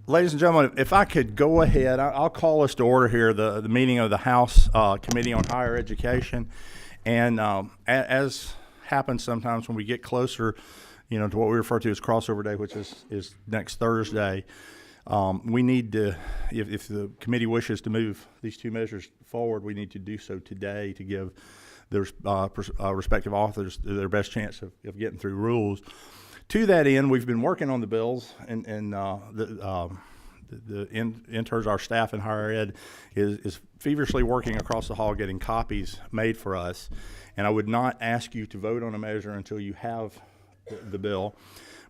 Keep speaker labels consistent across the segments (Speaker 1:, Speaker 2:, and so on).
Speaker 1: Ladies and gentlemen, if I could go ahead, I'll call us to order here, the meeting of the House Committee on Higher Education. And as happens sometimes when we get closer, to what we refer to as crossover day, which is next Thursday, we need to, if the committee wishes to move these two measures forward, we need to do so today to give their respective authors their best chance of getting through rules. To that end, we've been working on the bills, and the interns, our staff in higher ed, is feverishly working across the hall getting copies made for us. And I would not ask you to vote on a measure until you have the bill.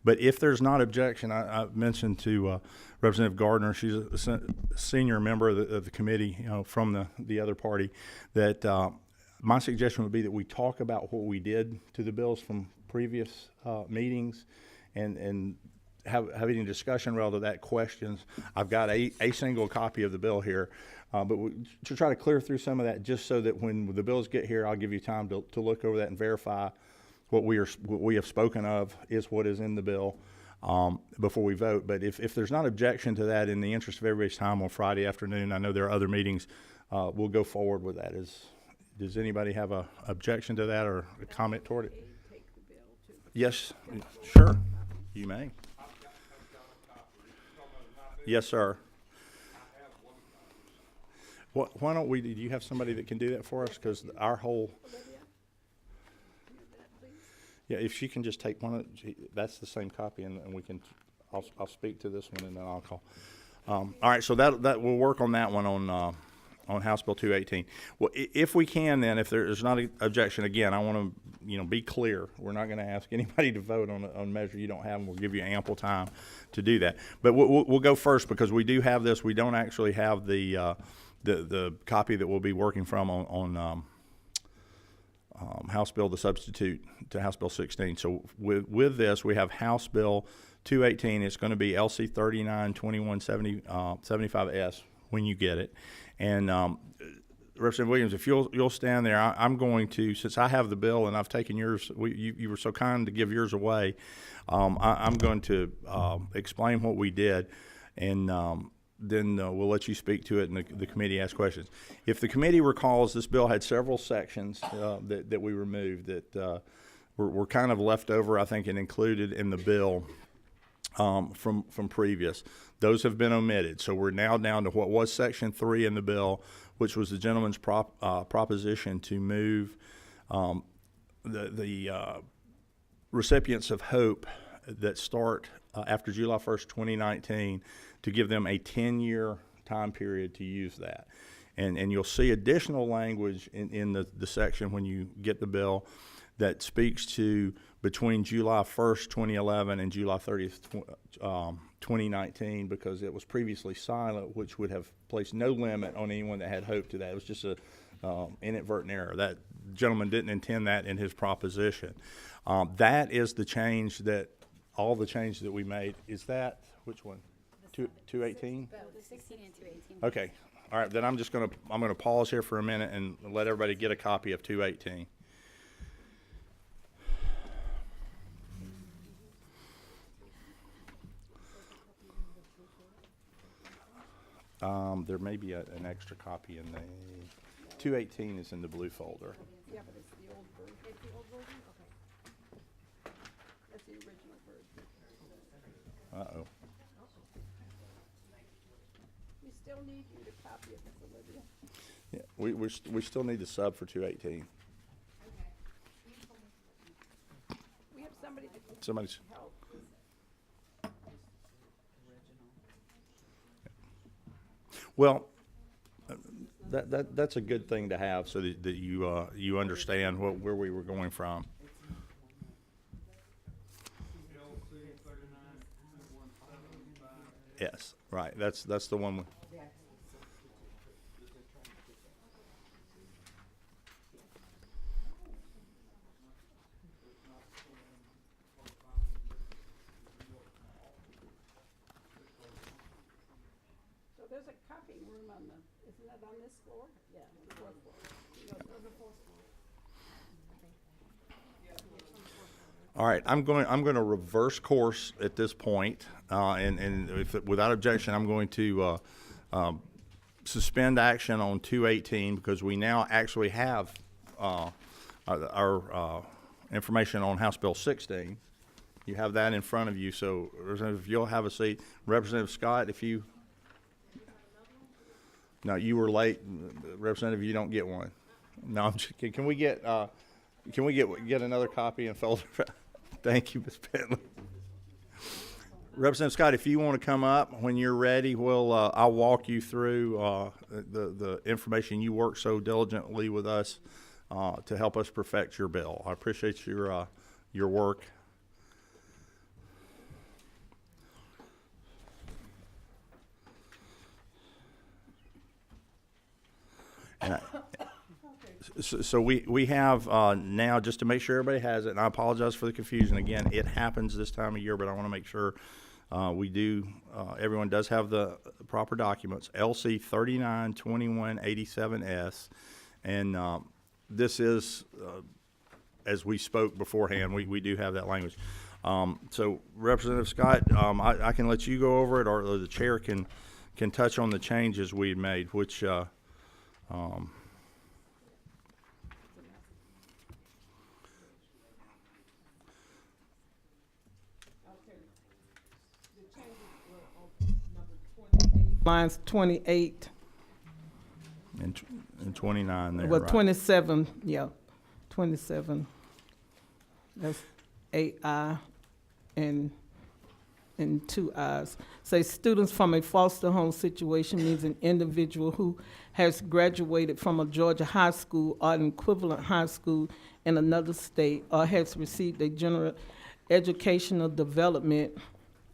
Speaker 1: But if there's not objection, I mentioned to Representative Gardner, she's a senior member of the committee, from the other party, that my suggestion would be that we talk about what we did to the bills from previous meetings and have any discussion relative to that questions. I've got a single copy of the bill here, but to try to clear through some of that, just so that when the bills get here, I'll give you time to look over that and verify what we have spoken of is what is in the bill before we vote. But if there's not objection to that, in the interest of everybody's time on Friday afternoon, I know there are other meetings, we'll go forward with that. Does anybody have a objection to that or a comment toward it? Yes, sure, you may. Yes, sir. Why don't do you have somebody that can do that for us? Because our whole, yeah, if she can just take one, that's the same copy, and we can, I'll speak to this one and then I'll call. All right, so that we'll work on that one on House Bill 218. Well, if we can, then, if there is not an objection, again, I want to be clear. We're not going to ask anybody to vote on a measure you don't have, and we'll give you ample time to do that. But we'll go first because we do have this. We don't actually have the copy that we'll be working from on House Bill, the substitute to House Bill 16. So with this, we have House Bill 218. It's going to be LC 392175S when you get it. And Representative Williams, if you'll stand there, I'm going to, since I have the bill and I've taken yours, you were so kind to give yours away, I'm going to explain what we did, and then we'll let you speak to it and the committee ask questions. If the committee recalls, this bill had several sections that we removed that were kind of left over, I think, and included in the bill from previous. Those have been omitted. So we're now down to what was Section 3 in the bill, which was the gentleman's proposition to move the recipients of HOPE that start after July 1st, 2019, to give them a 10-year time period to use that. And you'll see additional language in the section when you get the bill that speaks to between July 1st, 2011 and July 30th, 2019, because it was previously silent, which would have placed no limit on anyone that had hope to that. It was just a inadvertent error. That gentleman didn't intend that in his proposition. That is the change all the changes that we made. Is that, which one? 218?
Speaker 2: The 16 and 218.
Speaker 1: Okay. All right, then I'm going to pause here for a minute and let everybody get a copy of 218. There may be an extra copy in the 218 is in the blue folder.
Speaker 3: Yeah, but it's the old version. It's the old version? Okay. That's the original version.
Speaker 1: Uh-oh.
Speaker 3: We still need you to copy it, Miss Olivia.
Speaker 1: Yeah, we still need the sub for 218.
Speaker 3: We have somebody that can
Speaker 1: Somebody's.
Speaker 3: help.
Speaker 1: Well, that's a good thing to have, so that you understand where we were going from. Yes, right. That's the one.
Speaker 3: So there's a copying room isn't that on this floor? Yeah, the fourth floor. No, the fourth floor.
Speaker 1: All right, I'm going to reverse course at this point, and without objection, I'm going to suspend action on 218 because we now actually have our information on House Bill 16. You have that in front of you, so Representative, you'll have a seat. Representative Scott, if you... No, you were late. Representative, you don't get one. No, I'm just kidding. Can we get another copy and folder? Thank you, Ms. Bentley. Representative Scott, if you want to come up when you're ready, I'll walk you through the information you worked so diligently with us to help us perfect your bill. I appreciate your work. And so we have now, just to make sure everybody has it, and I apologize for the confusion. Again, it happens this time of year, but I want to make sure everyone does have the proper documents. LC 392187S, and this is, as we spoke beforehand, we do have that language. So Representative Scott, I can let you go over it, or the chair can touch on the changes we had made, which
Speaker 2: lines 28
Speaker 1: and 29 there,
Speaker 2: well,
Speaker 1: right?
Speaker 2: 27, yeah, 27. That's 8I and 2 I's. Say students from a foster home situation means an individual who has graduated from a Georgia high school or an equivalent high school in another state, or has received a general educational development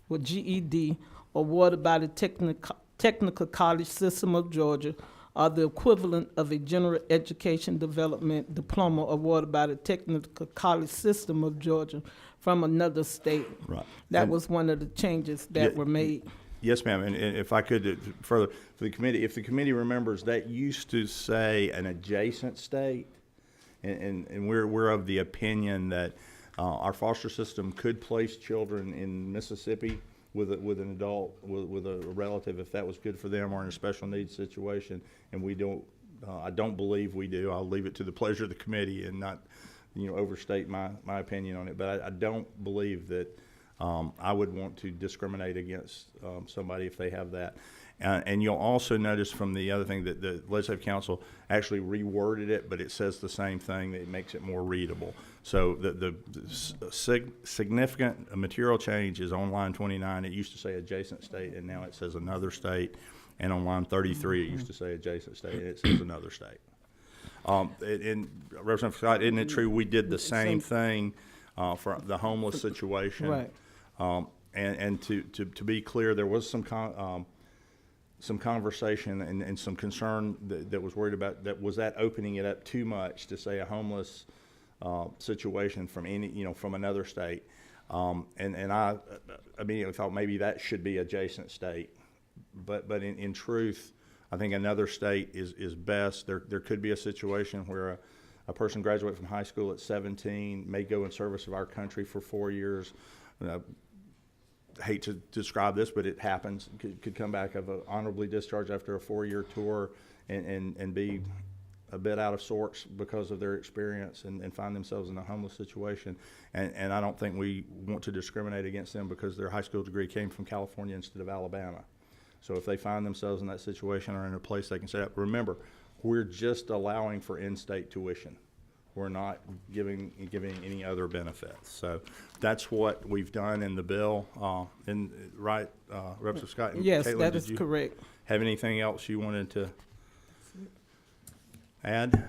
Speaker 2: with GED awarded by the Technical College System of Georgia, or the equivalent of a general education development diploma awarded by the Technical College System of Georgia from another state.
Speaker 1: Right.
Speaker 2: That
Speaker 1: And
Speaker 2: was one of the changes that were made.
Speaker 1: Yes, ma'am. And if I could further, for the committee, if the committee remembers, that used to say an adjacent state, and we're of the opinion that our foster system could place children in Mississippi with an adult, with a relative, if that was good for them, or in a special needs situation, and we don't. I don't believe we do. I'll leave it to the pleasure of the committee and not, overstate my opinion on it. But I don't believe that I would want to discriminate against somebody if they have that. And you'll also notice from the other thing that the Legislative Council actually reworded it, but it says the same thing. That it makes it more readable. So the significant material change is on line 29. It used to say adjacent state, and now it says another state. And on line 33, it used to say adjacent state, and it says another state. And Representative Scott, isn't it true we did the same thing for the homeless situation?
Speaker 2: Right.
Speaker 1: And to be clear, there was some conversation and some concern that was worried about that opening it up too much to say a homeless situation from from another state, and I immediately thought maybe that should be adjacent state, but in truth, I think another state is best. There could be a situation where a person graduates from high school at 17, may go in service of our country for 4 years. Hate to describe this, but it happens. Could come back of an honorably discharged after a 4-year tour and be a bit out of sorts because of their experience and find themselves in a homeless situation. And I don't think we want to discriminate against them because their high school degree came from California instead of Alabama. So if they find themselves in that situation or in a place they can set up, remember, we're just allowing for in-state tuition. We're not giving any other benefits. So that's what we've done in the bill. Representative Scott? And
Speaker 2: Yes,
Speaker 1: Caitlin,
Speaker 2: that
Speaker 1: did
Speaker 2: is
Speaker 1: you
Speaker 2: correct.
Speaker 1: have anything else you wanted to add?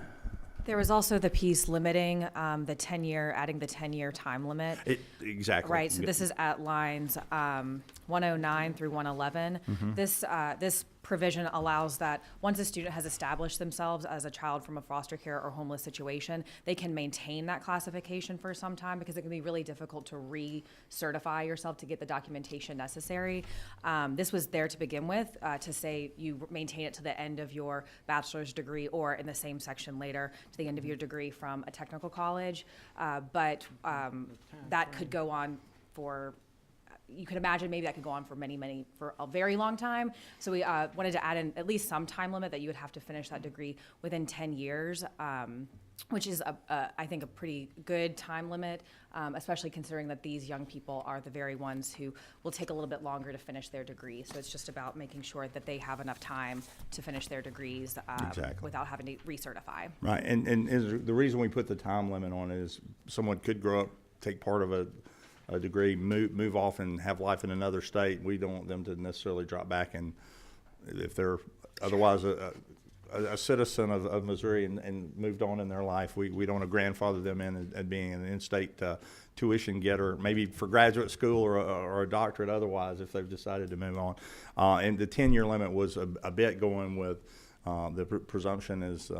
Speaker 4: There was also the piece limiting adding the 10-year time limit.
Speaker 1: Exactly.
Speaker 4: Right, so this is at lines 109 through 111.
Speaker 1: Mm-hmm.
Speaker 4: This provision allows that once a student has established themselves as a child from a foster care or homeless situation, they can maintain that classification for some time, because it can be really difficult to recertify yourself to get the documentation necessary. This was there to begin with, to say you maintain it to the end of your bachelor's degree, or in the same section later, to the end of your degree from a technical college. But that could go on for, you can imagine maybe that could go on for for a very long time. So we wanted to add in at least some time limit that you would have to finish that degree within 10 years, which is, I think, a pretty good time limit, especially considering that these young people are the very ones who will take a little bit longer to finish their degree. So it's just about making sure that they have enough time to finish their degrees
Speaker 1: Exactly.
Speaker 4: without having to recertify.
Speaker 1: Right, and the reason we put the time limit on it is someone could grow up, take part of a degree, move off and have life in another state. We don't want them to necessarily drop back, and if they're otherwise a citizen of Missouri and moved on in their life, we don't want to grandfather them in and being an in-state tuition getter, maybe for graduate school or a doctorate otherwise, if they've decided to move on. And the 10-year limit was a bit going with the presumption, is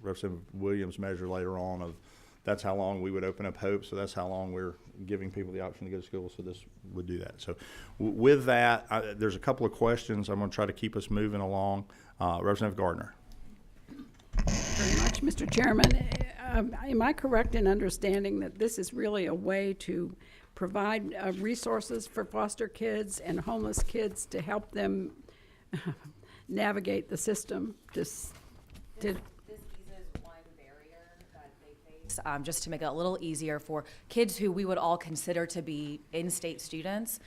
Speaker 1: Representative Williams' measure later on, of that's how long we would open up hope, so that's how long we're giving people the option to go to school, so this would do that. So with that, there's a couple of questions. I'm going to try to keep us moving along. Representative Gardner.
Speaker 3: Very much, Mr. Chairman. Am I correct in understanding that this is really a way to provide resources for foster kids and homeless kids to help them navigate the system?
Speaker 4: This eases one barrier that they face, just to make it a little easier for kids who we would all consider to be in-state students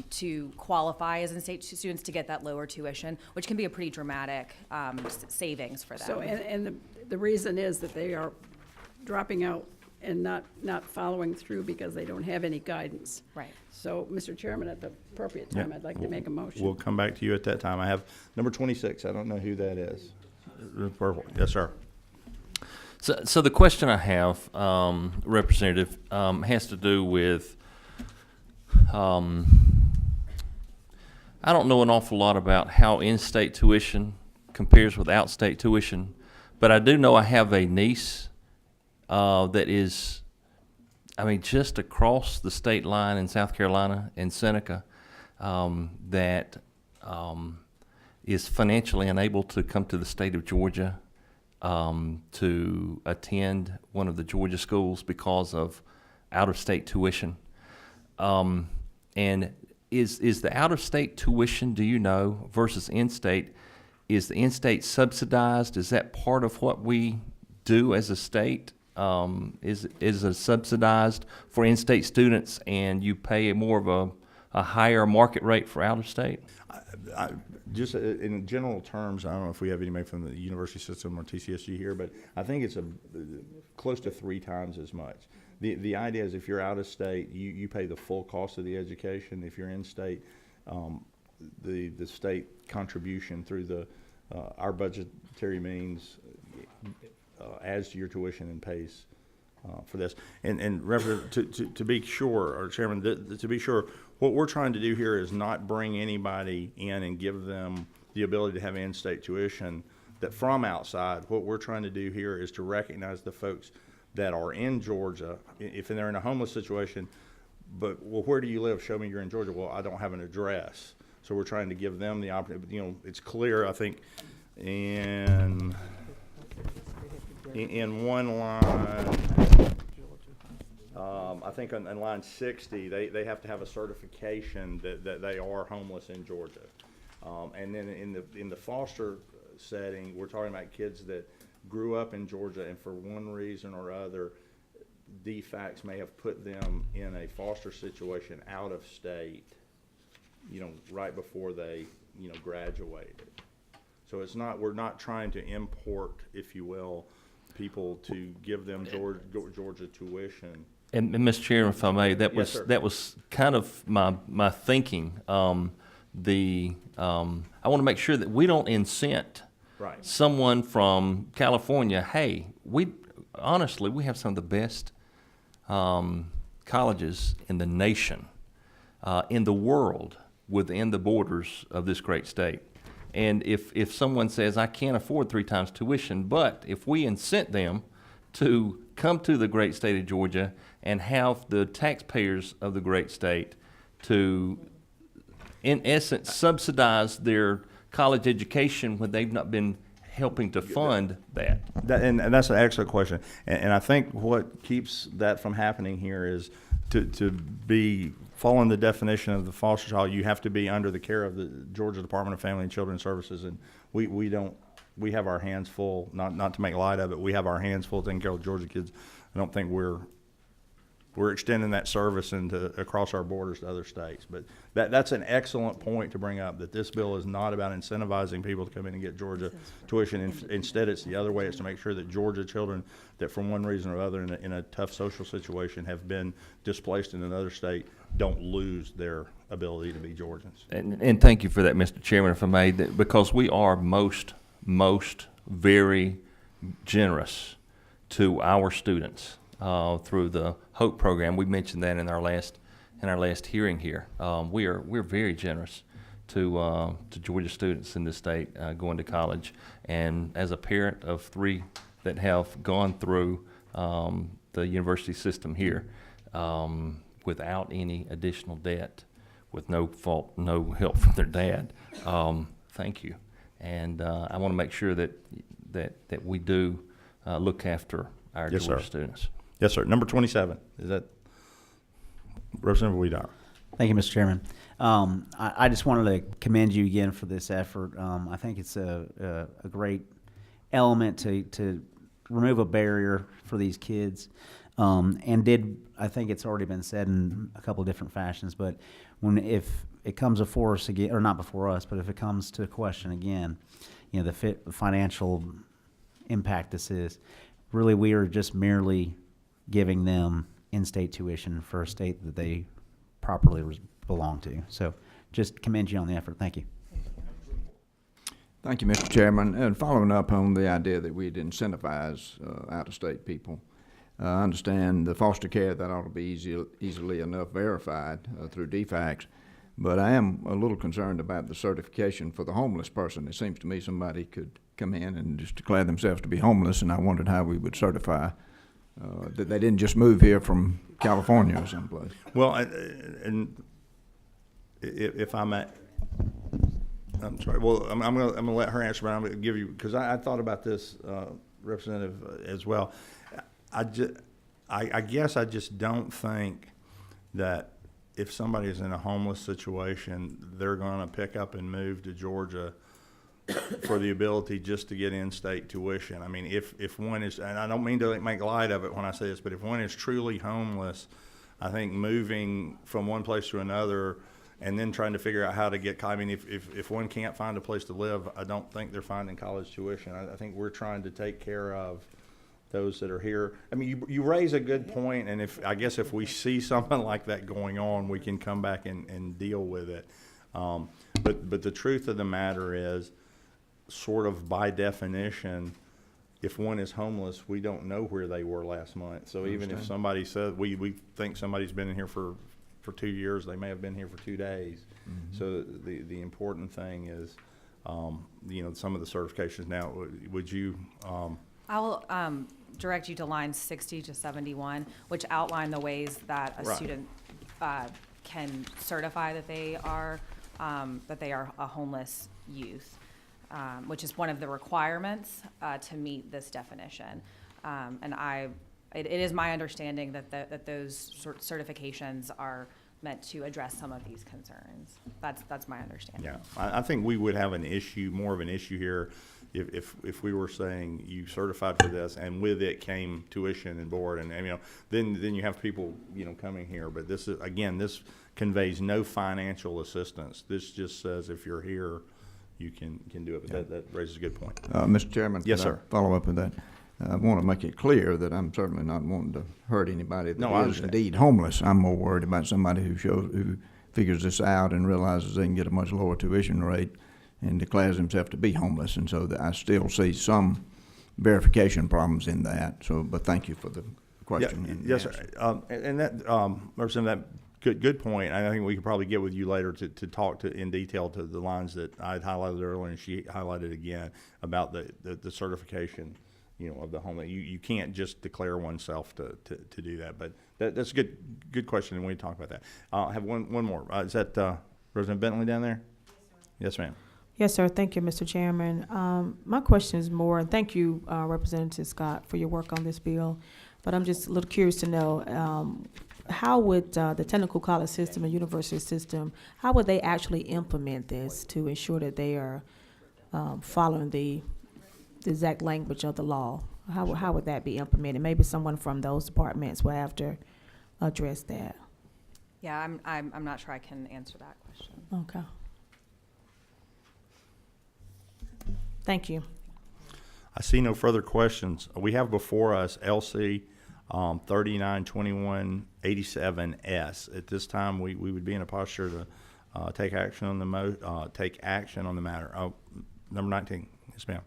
Speaker 4: to qualify as in-state students to get that lower tuition, which can be a pretty dramatic savings for them.
Speaker 3: So, and the reason is that they are dropping out and not following through because they don't have any guidance.
Speaker 4: Right.
Speaker 3: So, Mr. Chairman, at the appropriate time, I'd like to make a motion.
Speaker 1: We'll come back to you at that time. I have number 26. I don't know who that is. Purple. Yes, sir.
Speaker 5: So the question I have, Representative, has to do with, I don't know an awful lot about how in-state tuition compares with out-state tuition, but I do know I have a niece that is, just across the state line in South Carolina, in Seneca, that is financially unable to come to the state of Georgia to attend one of the Georgia schools because of out-of-state tuition. And is the out-of-state tuition, do you know, versus in-state, is the in-state subsidized? Is that part of what we do as a state? Is it subsidized for in-state students, and you pay more of a higher market rate for out-of-state?
Speaker 1: Just in general terms, I don't know if we have anybody from the university system or TCSG here, but I think it's close to 3 times as much. The idea is if you're out of state, you pay the full cost of the education. If you're in state, the state contribution through our budgetary means adds to your tuition and pays for this. And to be sure, or Chairman, to be sure, what we're trying to do here is not bring anybody in and give them the ability to have in-state tuition that from outside. What we're trying to do here is to recognize the folks that are in Georgia, if they're in a homeless situation, but, well, where do you live? Show me you're in Georgia. Well, I don't have an address. So we're trying to give them the opportunity. It's clear, I think, in one line, I think on line 60, they have to have a certification that they are homeless in Georgia. And then in the foster setting, we're talking about kids that grew up in Georgia and for one reason or other, DFACS may have put them in a foster situation out of state, right before they, graduated. So we're not trying to import, if you will, people to give them Georgia tuition.
Speaker 5: And Mr. Chairman, if I may,
Speaker 1: Yes, sir.
Speaker 5: that was kind of my thinking. I want to make sure that we don't incent
Speaker 1: Right.
Speaker 5: someone from California. Hey, we have some of the best colleges in the nation, in the world, within the borders of this great state. And if someone says, I can't afford 3 times tuition, but if we incent them to come to the great state of Georgia and have the taxpayers of the great state to, in essence, subsidize their college education when they've not been helping to fund that.
Speaker 1: And that's an excellent question. And I think what keeps that from happening here is to be following the definition of the foster child, you have to be under the care of the Georgia Department of Family and Children's Services. And we have our hands full, not to make light of it, we have our hands full taking care of Georgia kids. I don't think we're extending that service across our borders to other states. But that's an excellent point to bring up, that this bill is not about incentivizing people to come in and get Georgia tuition. Instead, it's the other way. It's to make sure that Georgia children that from one reason or other in a tough social situation have been displaced in another state don't lose their ability to be Georgians.
Speaker 5: And thank you for that, Mr. Chairman, if I may, because we are most very generous to our students through the HOPE program. We mentioned that in our last hearing here. We're very generous to Georgia students in this state going to college. And as a parent of 3 that have gone through the university system here without any additional debt, with no help from their dad, thank you. And I want to make sure that we do look after our
Speaker 1: Yes,
Speaker 5: Georgia
Speaker 1: sir.
Speaker 5: students.
Speaker 1: Yes, sir. Number 27, is that Representative Weedower?
Speaker 6: Thank you, Mr. Chairman. I just wanted to commend you again for this effort. I think it's a great element to remove a barrier for these kids. I think it's already been said in a couple of different fashions, but if it comes before us again, or not before us, but if it comes to question again, the financial impact this is, really we are just merely giving them in-state tuition for a state that they properly belong to. So just commend you on the effort. Thank you.
Speaker 7: Thank you, Mr. Chairman. And following up on the idea that we'd incentivize out-of-state people, I understand the foster care, that ought to be easily enough verified through DFACS, but I am a little concerned about the certification for the homeless person. It seems to me somebody could come in and just declare themselves to be homeless, and I wondered how we would certify that they didn't just move here from California or someplace.
Speaker 1: Well, and if I may, I'm sorry. Well, I'm gonna let her answer, but I'm gonna give you, because I thought about this, Representative, as well. I guess I just don't think that if somebody is in a homeless situation, they're gonna pick up and move to Georgia for the ability just to get in-state tuition. I mean, if one is, and I don't mean to make light of it when I say this, but if one is truly homeless, I think moving from one place to another and then trying to figure out how to get, I mean, if one can't find a place to live, I don't think they're finding college tuition. I think we're trying to take care of those that are here. I mean, you raise a good point, and I guess if we see something like that going on, we can come back and deal with it. But the truth of the matter is, sort of by definition, if one is homeless, we don't know where they were last month. So even if somebody says, we think somebody's been in here for 2 years, they may have been here for 2 days. Mm-hmm. So the important thing is, some of the certifications now, would you?
Speaker 4: I will direct you to lines 60 to 71, which outline the ways that a student can certify that they are a homeless youth. Which is one of the requirements to meet this definition. It is my understanding that those certifications are meant to address some of these concerns. That's my understanding.
Speaker 1: Yeah, I think we would have more of an issue here if we were saying you certified for this and with it came tuition and board and then you have people coming here. But this conveys no financial assistance. This just says if you're here, you can do it. But that raises a good point.
Speaker 7: Mr. Chairman,
Speaker 1: yes,
Speaker 7: sir. Follow up with that. I want to make it clear that I'm certainly not wanting to hurt anybody that is indeed homeless. I'm more worried about somebody who figures this out and realizes they can get a much lower tuition rate and declares himself to be homeless. And so I still see some verification problems in that. So, but thank you for the question.
Speaker 1: Yes, sir. And that, Representative, that good point. I think we could probably get with you later to talk in detail to the lines that I had highlighted earlier and she highlighted again about the certification, of the home. You can't just declare oneself to do that. But that's a good question, and we talk about that. I have one more. Is that Representative Bentley down there? Yes, ma'am.
Speaker 8: Yes, sir. Thank you, Mr. Chairman. My question is more, and thank you, Representative Scott, for your work on this bill. But I'm just a little curious to know, how would the technical college system and university system, how would they actually implement this to ensure that they are following the exact language of the law? How would that be implemented? Maybe someone from those departments will have to address that.
Speaker 4: Yeah, I'm not sure I can answer that question.
Speaker 8: Okay. Thank you.
Speaker 1: I see no further questions. We have before us LC 392187S. At this time, we would be in a posture to take action on the matter. Number 19, yes, ma'am.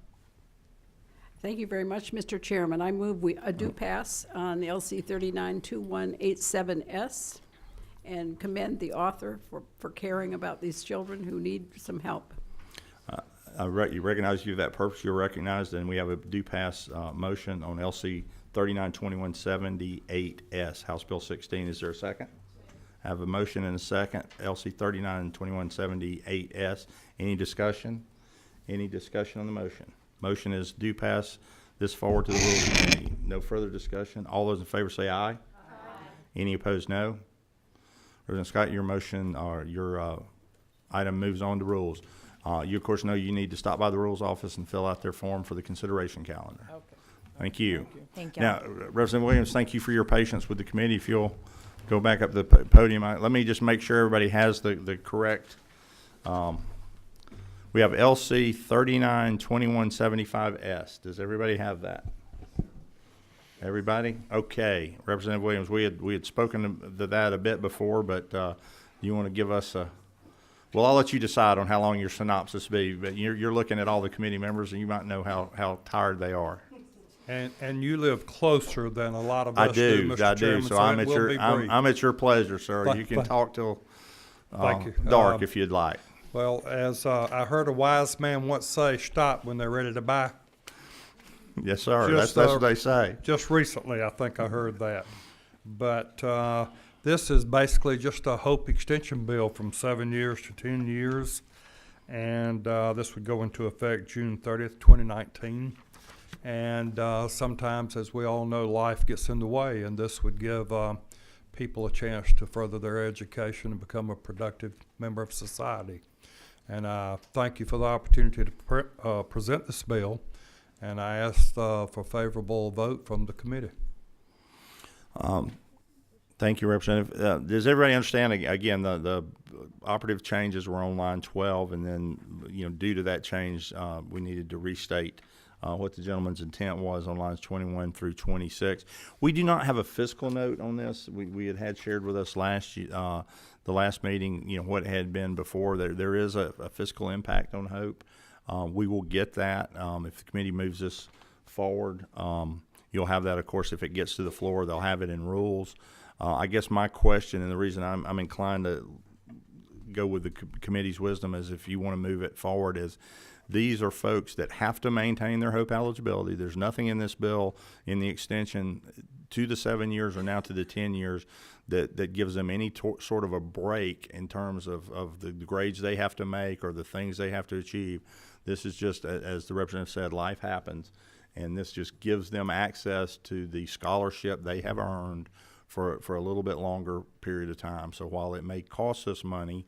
Speaker 3: Thank you very much, Mr. Chairman. I move we do pass on LC 392187S and commend the author for caring about these children who need some help.
Speaker 1: You recognize you have that purpose. You're recognized, and we have a do pass motion on LC 392178S, House Bill 16. Is there a second? I have a motion and a second. LC 392178S. Any discussion? Any discussion on the motion? Motion is do pass this forward to the Rules Committee. No further discussion. All those in favor say aye. Aye. Any opposed, no. Representative Scott, your motion or your item moves on to rules. You, of course, know you need to stop by the Rules Office and fill out their form for the consideration calendar. Okay. Thank you.
Speaker 4: Thank you.
Speaker 1: Now, Representative Williams, thank you for your patience with the committee. If you'll go back up to the podium, let me just make sure everybody has the correct. We have LC 392175S. Does everybody have that? Everybody? Okay. Representative Williams, we had spoken to that a bit before, but you want to give us a. Well, I'll let you decide on how long your synopsis be, but you're looking at all the committee members, and you might know how tired they are.
Speaker 9: And you live closer than a lot of us do, Mr.
Speaker 1: I do.
Speaker 9: Chairman,
Speaker 1: So I'm at your pleasure, sir.
Speaker 9: But-
Speaker 1: You can talk till
Speaker 9: Thank you.
Speaker 1: dark if you'd like.
Speaker 9: Well, as I heard a wise man once say, stop when they're ready to buy.
Speaker 1: Yes, sir.
Speaker 9: Just,
Speaker 1: That's what they say.
Speaker 9: Just recently, I think I heard that. But this is basically just a hope extension bill from 7 years to 10 years. And this would go into effect June 30th, 2019. And sometimes, as we all know, life gets in the way, and this would give people a chance to further their education and become a productive member of society. And I thank you for the opportunity to present this bill, and I ask for favorable vote from the committee.
Speaker 1: Thank you, Representative. Does everybody understand, again, the operative changes were on line 12, and then, due to that change, we needed to restate what the gentleman's intent was on lines 21 through 26. We do not have a fiscal note on this. We had shared with us the last meeting, what had been before. There is a fiscal impact on Hope. We will get that if the committee moves this forward. You'll have that, of course, if it gets to the floor. They'll have it in rules. I guess my question, and the reason I'm inclined to go with the committee's wisdom is if you want to move it forward, is these are folks that have to maintain their Hope eligibility. There's nothing in this bill in the extension to the 7 years or now to the 10 years that gives them any sort of a break in terms of the grades they have to make or the things they have to achieve. This is just, as the representative said, life happens, and this just gives them access to the scholarship they have earned for a little bit longer period of time. So while it may cost us money,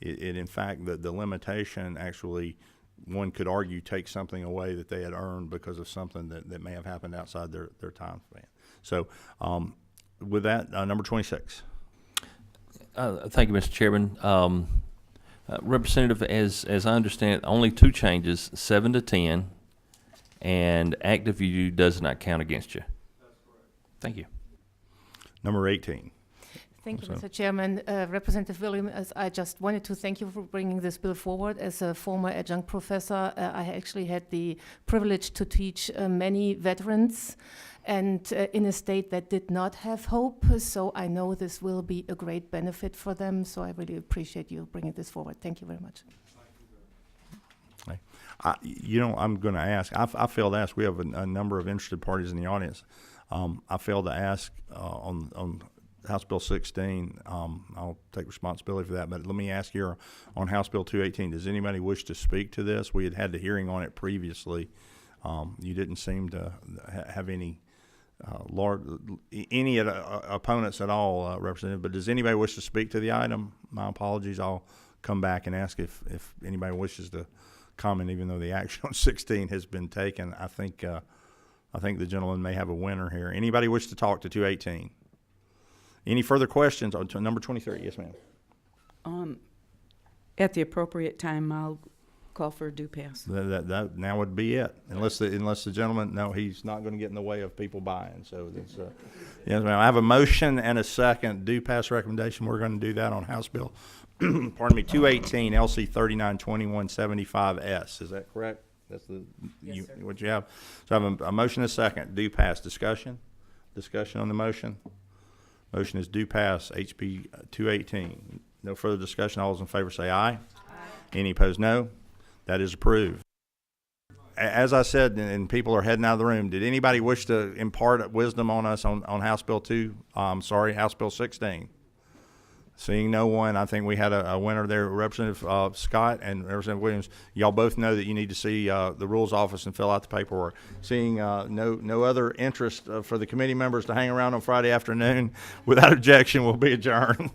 Speaker 1: it in fact, the limitation actually, one could argue, takes something away that they had earned because of something that may have happened outside their time span. So with that, number 26.
Speaker 5: Thank you, Mr. Chairman. Representative, as I understand it, only two changes, 7 to 10, and active duty does not count against you. That's correct. Thank you.
Speaker 1: Number 18.
Speaker 10: Thank you,
Speaker 1: So-
Speaker 10: Mr. Chairman. Representative Williams, I just wanted to thank you for bringing this bill forward. As a former adjunct professor, I actually had the privilege to teach many veterans and in a state that did not have hope. So I know this will be a great benefit for them. So I really appreciate you bringing this forward. Thank you very much.
Speaker 1: I'm going to ask. I failed to ask. We have a number of interested parties in the audience. I failed to ask on House Bill 16. I'll take responsibility for that. But let me ask here on House Bill 218. Does anybody wish to speak to this? We had the hearing on it previously. You didn't seem to have any opponents at all, Representative. But does anybody wish to speak to the item? My apologies. I'll come back and ask if anybody wishes to comment, even though the action on 16 has been taken. I think the gentleman may have a winner here. Anybody wish to talk to 218? Any further questions on to number 23? Yes, ma'am.
Speaker 11: At the appropriate time, I'll call for a due pass.
Speaker 1: That now would be it, unless the gentleman, no, he's not going to get in the way of people buying. So that's, yes, ma'am. I have a motion and a second due pass recommendation. We're going to do that on House Bill, pardon me, 218 LC 392175S. Is that correct? That's what you have. So I have a motion and a second due pass. Discussion on the motion. Motion is due pass HB 218. No further discussion. All those in favor say aye. Aye. Any opposed, no. That is approved. As I said, and people are heading out of the room, did anybody wish to impart wisdom on us on House Bill 16? Seeing no one, I think we had a winner there, Representative Scott and Representative Williams. Y'all both know that you need to see the rules office and fill out the paperwork. Seeing no other interest for the committee members to hang around on Friday afternoon, without objection, we'll be adjourned.